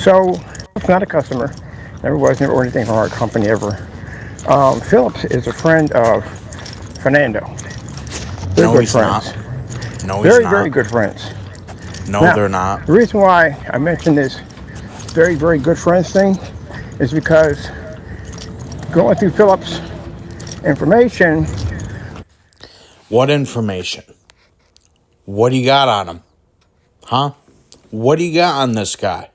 So it's not a customer. Never was, never ordered anything from our company ever. Phillips is a friend of Fernando. They're No, good he's friends. not. No, he's Very, very not. good friends. No, Now, they're not. the reason why I mentioned this very, very good friends thing is because going through Phillips' information, What information? What do you got on him? Huh? What do you got on this guy?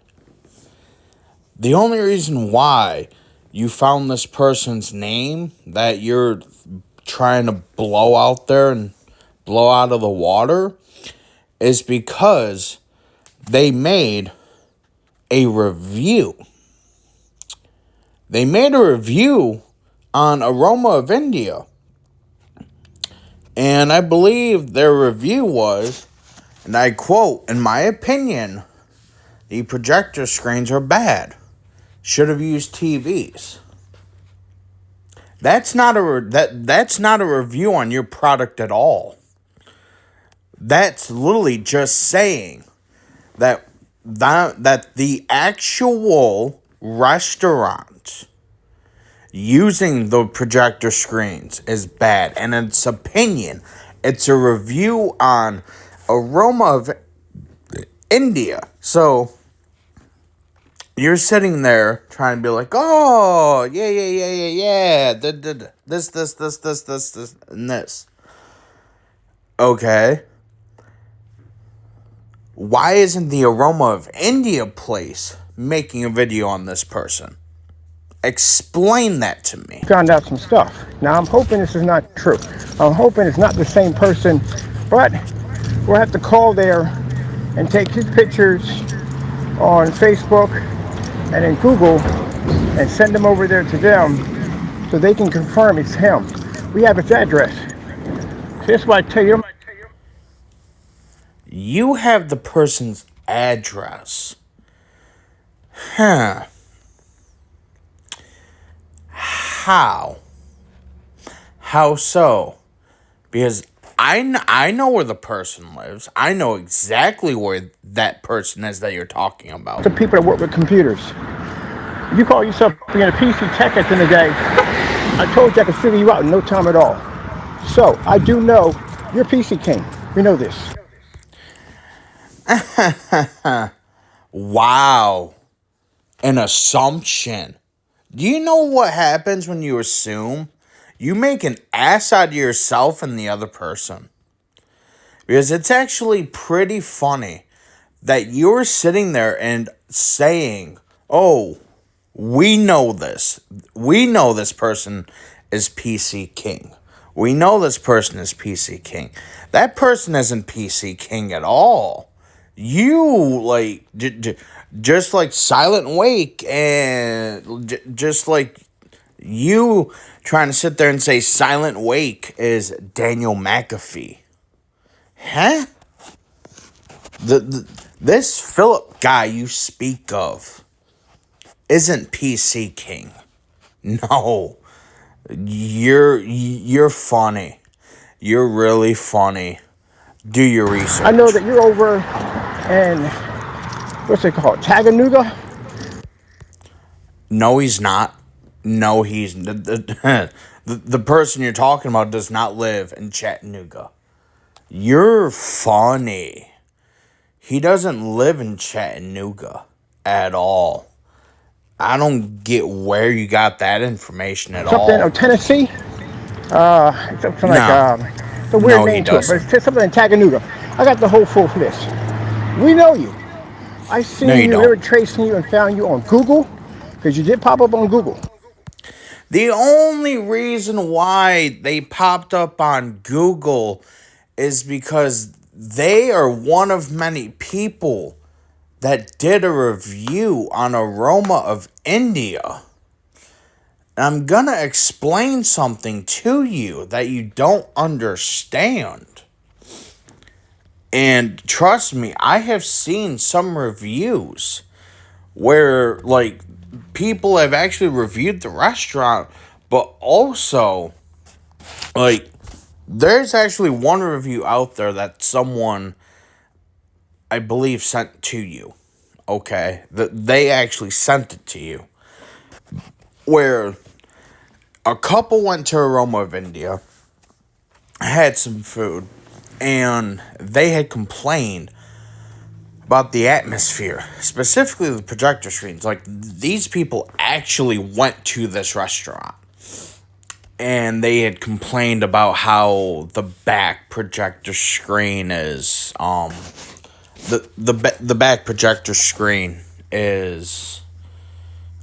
The only reason why you found this person's name that you're trying to blow out there and blow out of the water is because they made a review. They made a review on Aroma of India. And I believe their review was, and I quote, "In my opinion, the projector screens are bad. Should have used TVs." That's not that's not a review on your product at all. That's literally just saying that the actual restaurant using the projector screens is bad. And in its opinion, it's a review on Aroma of India. So you're sitting there trying to be like, oh, yeah. This, and this. Okay. Why isn't the Aroma of India place making a video on this person? Explain that to me. found out some stuff. Now, I'm hoping this is not true. I'm hoping it's not the same person, but we'll have to call there and take his pictures on Facebook and in Google and send them over there to them so they can confirm it's him. We have his address. So that's why I tell you. You have the person's address. Huh. How? How so? Because I know where the person lives. I know exactly where that person is that you're talking about. The people that work with computers. You call yourself being a PC tech at the end of the day. I told you I could figure you out in no time at all. So I do know you're PC king. We know this. Wow. An assumption. Do you know what happens when you assume? You make an ass out of yourself and the other person. Because it's actually pretty funny that you're sitting there and saying, oh, we know this. We know this person is PC King. We know this person is PC King. That person isn't PC King at all. You, like, just like Silent Wake and just like you trying to sit there and say Silent Wake is Daniel McAfee. Huh? This Philip guy you speak of isn't PC King. No. You're funny. You're really funny. Do your research. I know that you're over in, what's it called, Chattanooga? No, he's not. No, he's the person you're talking about does not live in Chattanooga. You're funny. He doesn't live in Chattanooga at all. I don't get where you got that information at Something, all. Tennessee? Something like, No. it's a weird No, he name to it, but doesn't. it's something in Chattanooga. I got the whole full list. We know you. I seen No, you you, don't. they were tracing you and found you on Google, because you did pop up on Google. The only reason why they popped up on Google is because they are one of many people that did a review on Aroma of India. And I'm gonna explain something to you that you don't understand. And trust me, I have seen some reviews where, like, people have actually reviewed the restaurant, but also, like, there's actually one review out there that someone, I believe, sent to you. okay? They actually sent it to you. Where a couple went to Aroma of India, had some food, and they had complained about the atmosphere, specifically the projector screens. Like, these people actually went to this restaurant, and they had complained about how the back projector screen is the back projector screen is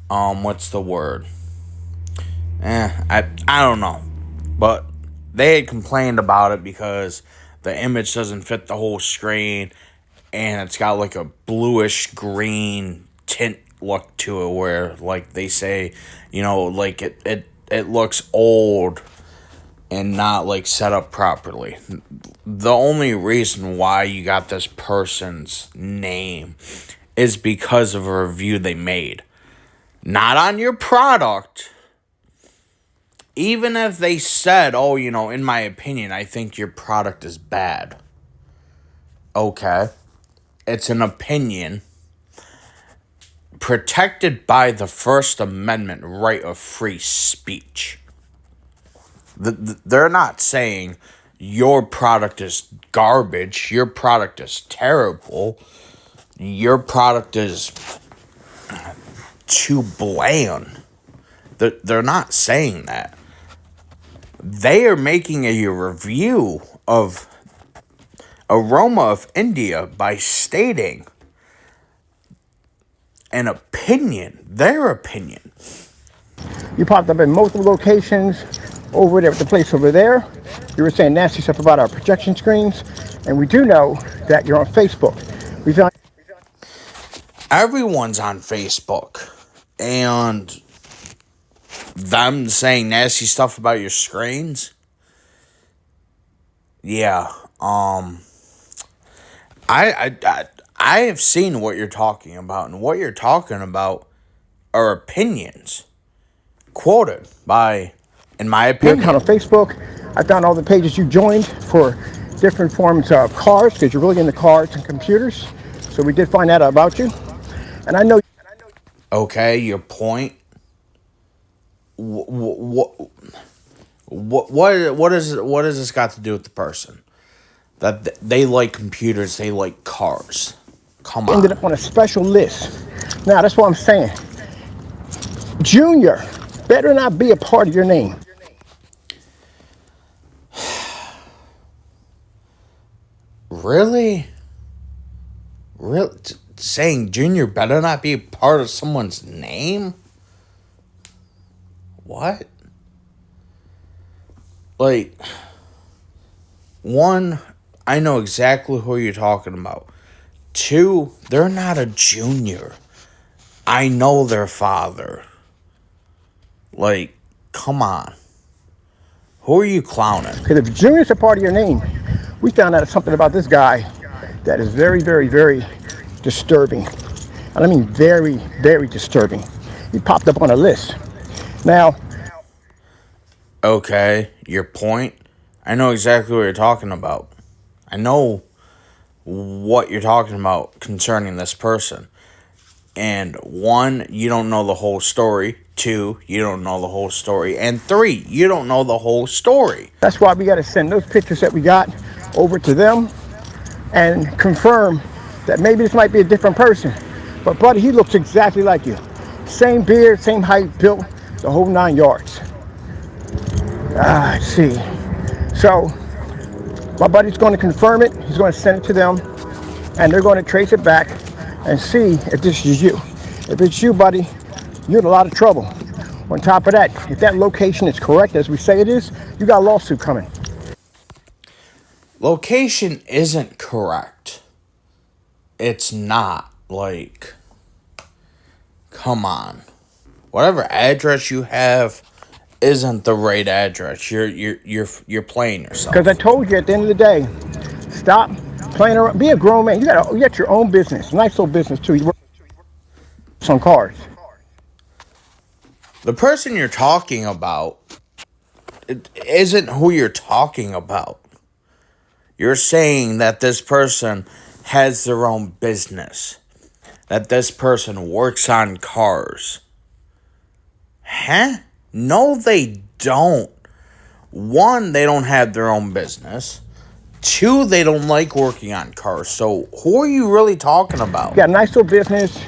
what's the word? I don't know. But they had complained about it because the image doesn't fit the whole screen, and it's got like a bluish green tint look to it, where like they say, like it looks old and not like set up properly. The only reason why you got this person's name is because of a review they made, not on your product. Even if they said, oh, in my opinion, I think your product is bad. Okay. It's an opinion protected by the First Amendment right of free speech. They're not saying your product is garbage, your product is terrible, your product is too bland. They're not saying that. They are making a review of Aroma of India by stating an opinion, their opinion. You popped up in multiple locations over there at the place over there. You were saying nasty stuff about our projection screens. And we do know that you're on Facebook. We found Everyone's on Facebook. And them saying nasty stuff about your screens. Yeah. I have seen what you're talking about, and what you're talking about are opinions quoted by, in my opinion, on Facebook. I found all the pages you joined for different forms of cars, because you're really into cars and computers. So we did find out about you. And I know. Okay, your point. What does this got to do with the person? That they like computers, they like cars. Come on. Ended up on a special list. Now, that's what I'm saying. Junior better not be a part of your name. Really? Really? Saying Junior better not be a part of someone's name? What? Like, one, I know exactly who you're talking about. Two, they're not a junior. I know their father. Like, come on. Who are you clowning? Because if Junior's a part of your name, we found out something about this guy that is very, very, very disturbing. And I mean very, very disturbing. He popped up on a list. Now, Okay, your point. I know exactly what you're talking about. I know what you're talking about concerning this person. And one, you don't know the whole story. Two, you don't know the whole story. And three, you don't know the whole story. that's why we got to send those pictures that we got over to them and confirm that maybe this might be a different person. But buddy, he looks exactly like you. Same beard, same height, built, the whole 9 yards. Let's see. So my buddy's going to confirm it. He's going to send it to them, and they're going to trace it back and see if this is you. If it's you, buddy, you're in a lot of trouble. On top of that, if that location is correct, as we say it is, you got a lawsuit coming. Location isn't correct. It's not. Like, come on. Whatever address you have isn't the right address. You're playing yourself. Because I told you at the end of the day, stop playing around. Be a grown man. You got your own business, nice little business too. You work on cars. The person you're talking about it isn't who you're talking about. You're saying that this person has their own business. that this person works on cars. Huh? No, they don't. One, they don't have their own business. Two, they don't like working on cars. So who are you really talking about? You got a nice little business.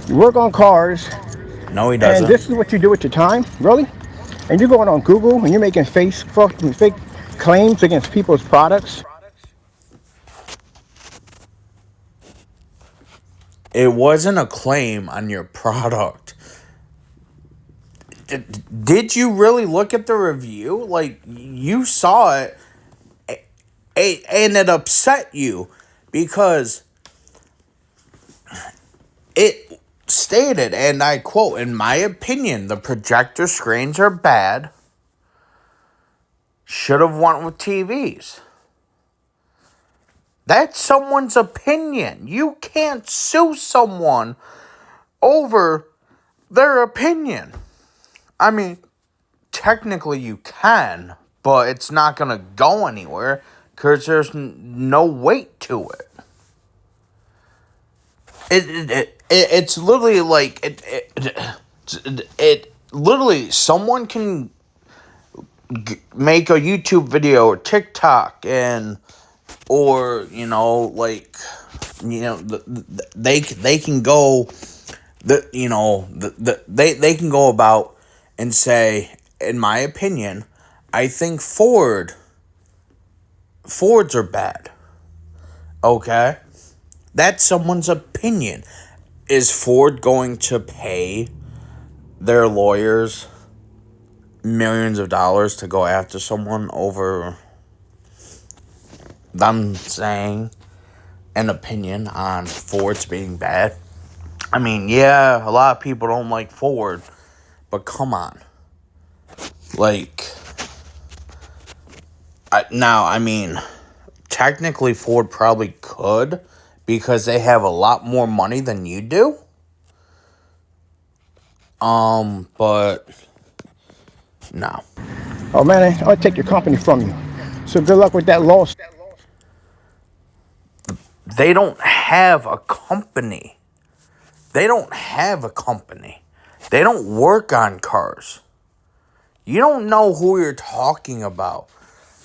You work on cars. No, he And doesn't. this is what you do with your time? Really? And you're going on Google and you're making fake claims against people's products? It wasn't a claim on your product. Did you really look at the review? Like, you saw it, and it upset you because it stated, and I quote, "In my opinion, the projector screens are bad. Should have went with TVs." That's someone's opinion. You can't sue someone over their opinion. I mean, technically you can, but it's not going to go anywhere because there's no weight to it. It's literally like it literally someone can make a YouTube video or TikTok or they can go they can go about and say, in my opinion, I think Fords are bad. Okay? That's someone's opinion. Is Ford going to pay their lawyers millions of dollars to go after someone over them saying an opinion on Fords being bad? I mean, yeah, a lot of people don't like Ford, but come on. Like, technically Ford probably could because they have a lot more money than you do. But no. Oh man, I'll take your company from you. So good luck with that lawsuit. They don't have a company. They don't have a company. They don't work on cars. You don't know who you're talking about.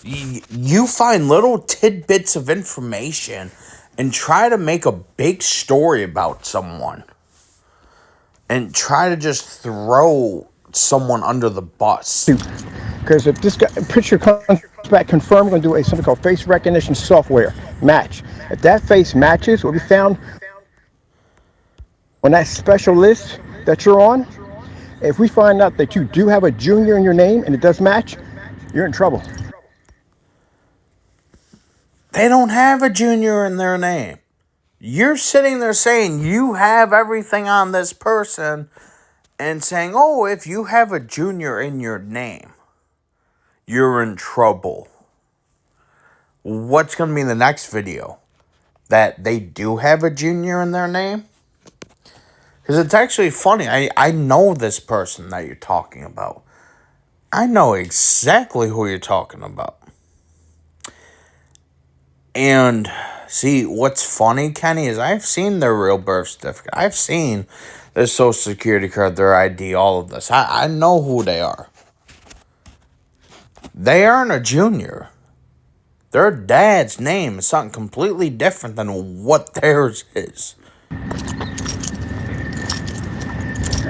You find little tidbits of information and try to make a big story about someone. And try to just throw someone under the bus. Because if this picture comes back confirmed, we're going to do something called face recognition software match. If that face matches what we found on that special list that you're on, if we find out that you do have a junior in your name and it does match, you're in trouble. They don't have a junior in their name. You're sitting there saying you have everything on this person and saying, oh, if you have a junior in your name, you're in trouble. What's going to be the next video? That they do have a junior in their name? Because it's actually funny. I know this person that you're talking about. I know exactly who you're talking about. And see, what's funny, Kenny, is I've seen their real birth certificate. I've seen their social security card, their ID, all of this. I know who they are. They aren't a junior. Their dad's name is something completely different than what theirs is.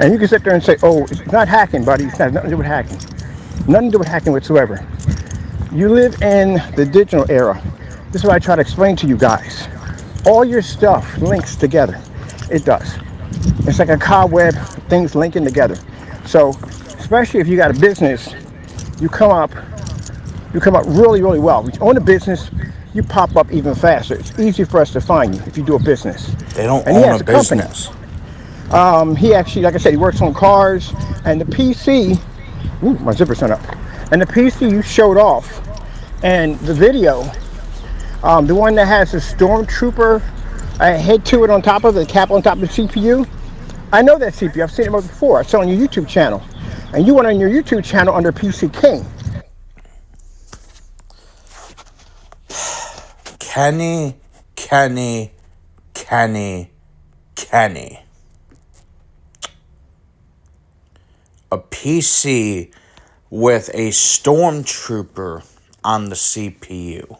And you can sit there and say, oh, it's not hacking, buddy. It's not nothing to do with hacking. Nothing to do with hacking whatsoever. You live in the digital era. This is what I try to explain to you guys. All your stuff links together. It does. It's like a cobweb, things linking together. So, especially if you got a business, you come up really, really well. When you own a business, you pop up even faster. It's easy for us to find you if you do a business. They don't own a business. He actually, like I said, he works on cars, and the PC, my zipper's not up, and the PC you showed off, and the video, the one that has the Stormtrooper head to it on top of the cap on top of the CPU, I know that CPU, I've seen it before, I saw it on your YouTube channel, and you went on your YouTube channel under PC King. Kenny. Kenny. A PC with a stormtrooper on the CPU.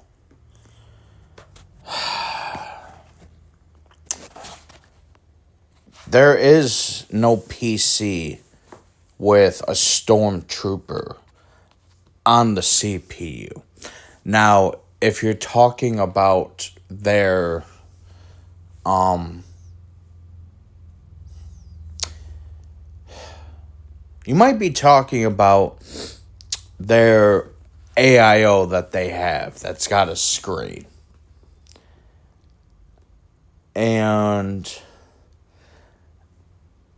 There is no PC with a stormtrooper on the CPU. Now, if you're talking about their you might be talking about their AIO that they have that's got a screen. And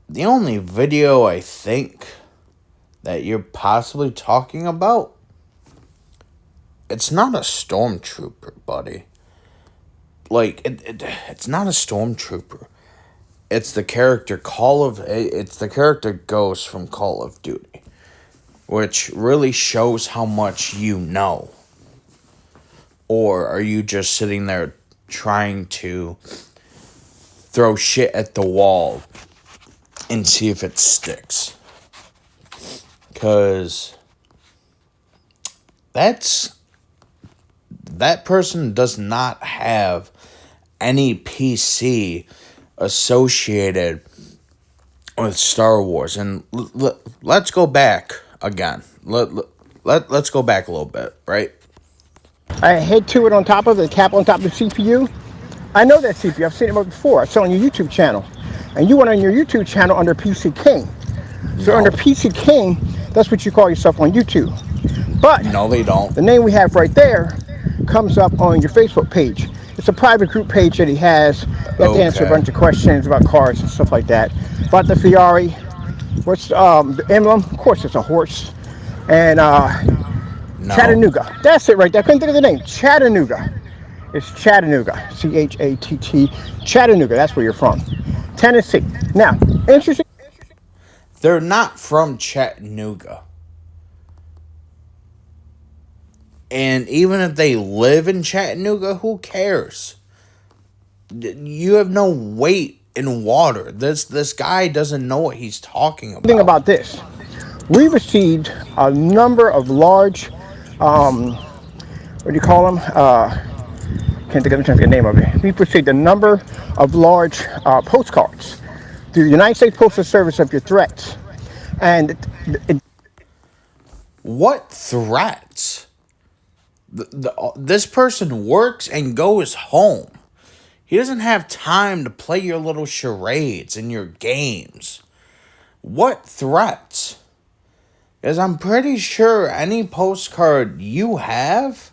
the only video I think that you're possibly talking about, it's not a stormtrooper, buddy. Like, it's not a stormtrooper. It's the character Ghost from Call of Duty, which really shows how much you know. Or are you just sitting there trying to throw shit at the wall and see if it sticks? Because that person does not have any PC associated with Star Wars. And let's go back again. Let's go back a little bit, right? I head to it on top of the cap on top of the CPU. I know that CPU. I've seen it before. It's on your YouTube channel. And you went on your YouTube channel under PC King. So under PC King, that's what you call yourself on YouTube. But no, they don't. The name we have right there comes up on your Facebook page. It's a private group page that he has. You have to answer a bunch of questions about cars and stuff like that. About the Ferrari. What's the emblem? Of course, it's a horse. And no. Chattanooga. That's it right there. I couldn't think of the name. Chattanooga. It's Chattanooga. Chatt. Chattanooga. That's where you're from. Tennessee. Now, interesting. They're not from Chattanooga. And even if they live in Chattanooga, who cares? You have no weight in water. This guy doesn't know what he's talking about. Think about this. We received a number of large, what do you call them? Can't think of the name of it. We've received a number of large postcards through the United States Postal Service of your threats. And what threats? This person works and goes home. He doesn't have time to play your little charades and your games. What threats? Because I'm pretty sure any postcard you have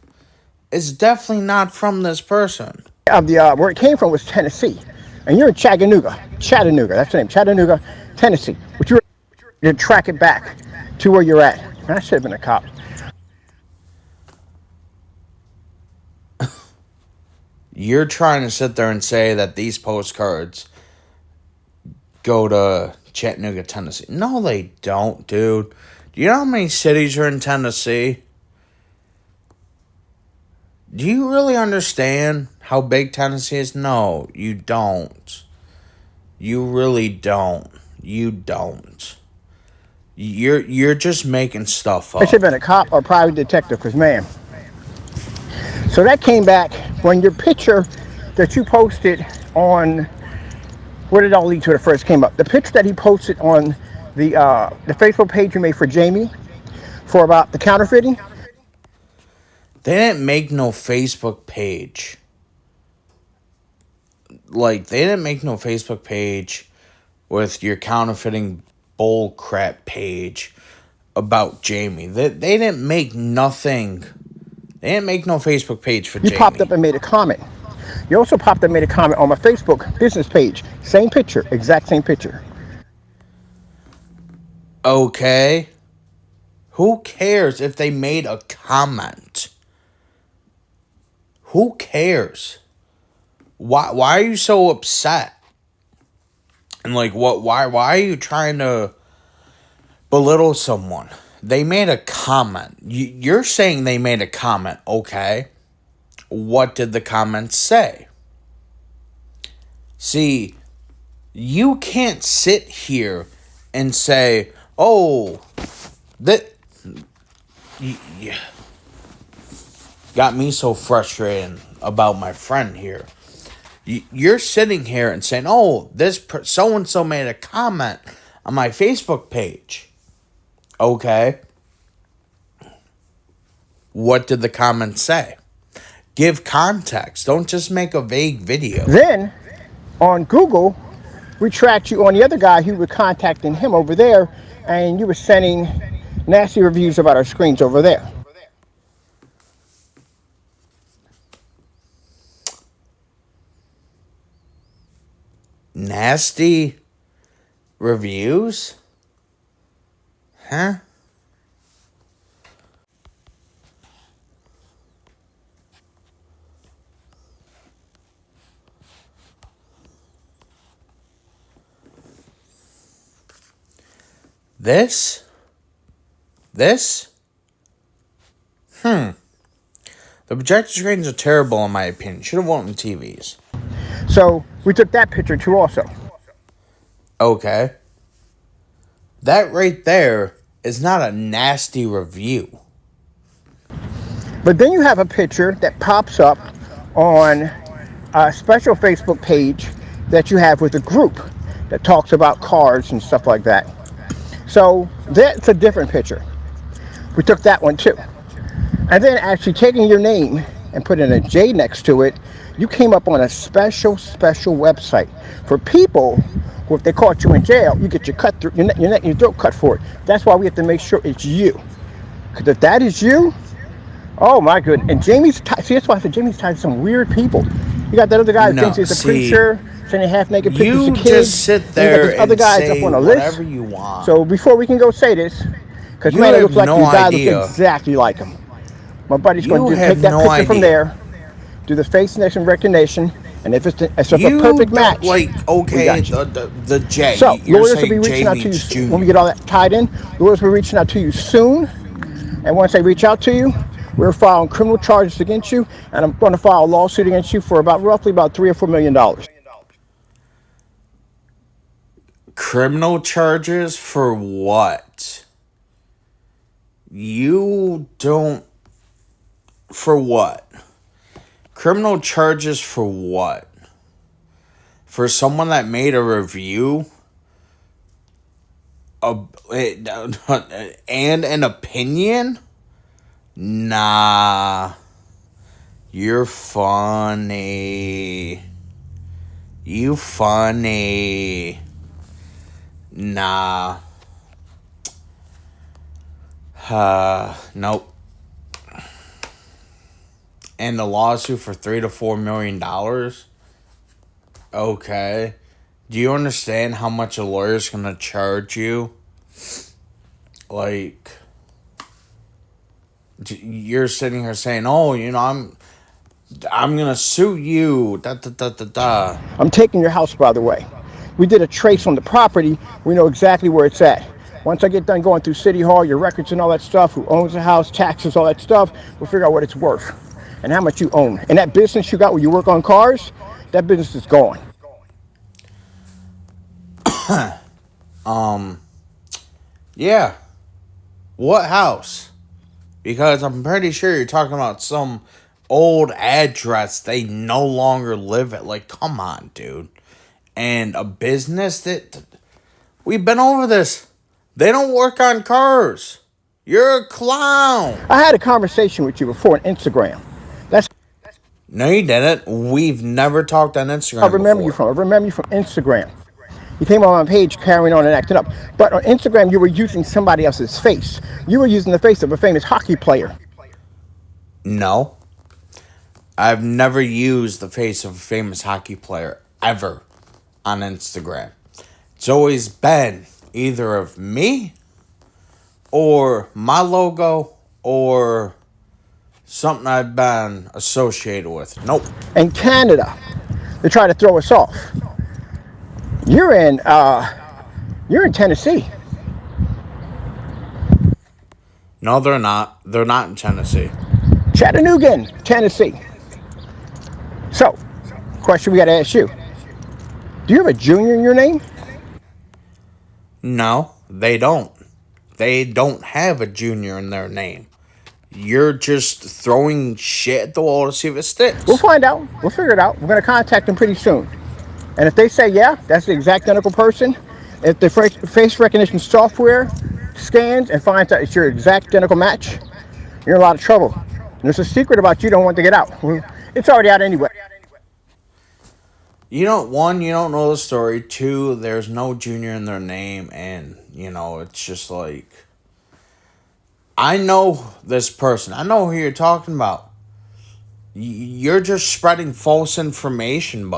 is definitely not from this person. Where it came from was Tennessee. And you're in Chattanooga. That's the name. Chattanooga, Tennessee. But you're to track it back to where you're at. I should have been a cop. You're trying to sit there and say that these postcards go to Chattanooga, Tennessee. No, they don't, dude. Do you know how many cities are in Tennessee? Do you really understand how big Tennessee is? No, you don't. You really don't. You don't. You're just making stuff up. I should have been a cop or private detective, because, man. So that came back when your picture that you posted on, where did it all lead to? It first came up. The picture that he posted on the Facebook page you made for Jamie for about the counterfeiting. They didn't make no Facebook page. Like, they didn't make no Facebook page with your counterfeiting bull crap page about Jamie. They didn't make nothing. They didn't make no Facebook page for Jamie. You popped up and made a comment. You also popped up and made a comment on my Facebook business page. Same picture, exact same picture. Okay. Who cares if they made a comment? Who cares? Why are you so upset? And like, what? Why are you trying to belittle someone? They made a comment. You're saying they made a comment, okay? What did the comment say? See, You can't sit here and say, oh, that got me so frustrated about my friend here. You're sitting here and saying, oh, this so-and-so made a comment on my Facebook page. Okay. What did the comment say? Give context. Don't just make a vague video. Then, on Google, we tracked you on the other guy who was contacting him over there, and you were sending nasty reviews about our screens over there. Nasty reviews? Huh? This? The projector screens are terrible in my opinion. Should have went with TVs. So we took that picture too also. Okay. That right there is not a nasty review. But then you have a picture that pops up on a special Facebook page that you have with a group that talks about cars and stuff like that. So that's a different picture. We took that one too. And then actually taking your name and putting a J next to it, you came up on a special website for people who, if they caught you in jail, you get your cut through your neck, your throat cut for it. That's why we have to make sure it's you. Because if that is you, oh my goodness. And Jamie's tied, see, that's why I said Jamie's tied to some weird people. You got that other guy who thinks he's a preacher, sending half-naked pictures of kids. You just sit there and other guys say up on a whatever list. you want. So before we can go say this, because you man, it have looks like no your guy idea. looks exactly like him. My buddy's going to take that no picture idea. from there, do the face nation recognition, and if it's a perfect match, like, okay, we got you. the J. So You're lawyers will be saying reaching out to you Jr. when we get all that tied in. Lawyers will be reaching out to you soon, and once they reach out to you, we're filing criminal charges against you, and I'm going to file a lawsuit against you for roughly about $3 or $4 million. Criminal charges for what? You don't. For what? Criminal charges for what? For someone that made a review and an opinion? Nah. You're funny. You funny. Nah. Nope. And the lawsuit for $3 to $4 million. Okay. Do you understand how much a lawyer's gonna charge you? Like, you're sitting here saying, "Oh, I'm gonna sue you." Da da da da da. I'm taking your house, by the way. We did a trace on the property. We know exactly where it's at. Once I get done going through City Hall, your records and all that stuff, who owns the house, taxes, all that stuff, we'll figure out what it's worth and how much you own. And that business you got where you work on cars, that business is gone. Yeah. What house? Because I'm pretty sure you're talking about some old address they no longer live at. Like, come on, dude. And a business that... We've been over this. They don't work on cars. You're a clown. I had a conversation with you before on Instagram. No, you didn't. We've never talked on Instagram I remember before. you from Instagram. You came on my page carrying on and acting up. But on Instagram, you were using somebody else's face. You were using the face of a famous hockey player. No. I've never used the face of a famous hockey player ever on Instagram. It's always been either of me or my logo or something I've been associated with. Nope. In Canada, they try to throw us off. You're in Tennessee. No, they're not. They're not in Tennessee. Chattanooga, Tennessee. So, question we got to ask you. Do you have a Junior in your name? No, they don't. They don't have a Junior in their name. You're just throwing shit at the wall to see if it We'll sticks. find out. We'll figure it out. We're going to contact them pretty soon. And if they say, yeah, that's the exact identical person, if the face recognition software scans and finds out it's your exact identical match, you're in a lot of trouble. And there's a secret about you don't want to get out. Well, it's already out anyway. One, you don't know the story. Two, there's no Junior in their name. And, it's just like, I know this person. I know who you're talking about. You're just spreading false information, but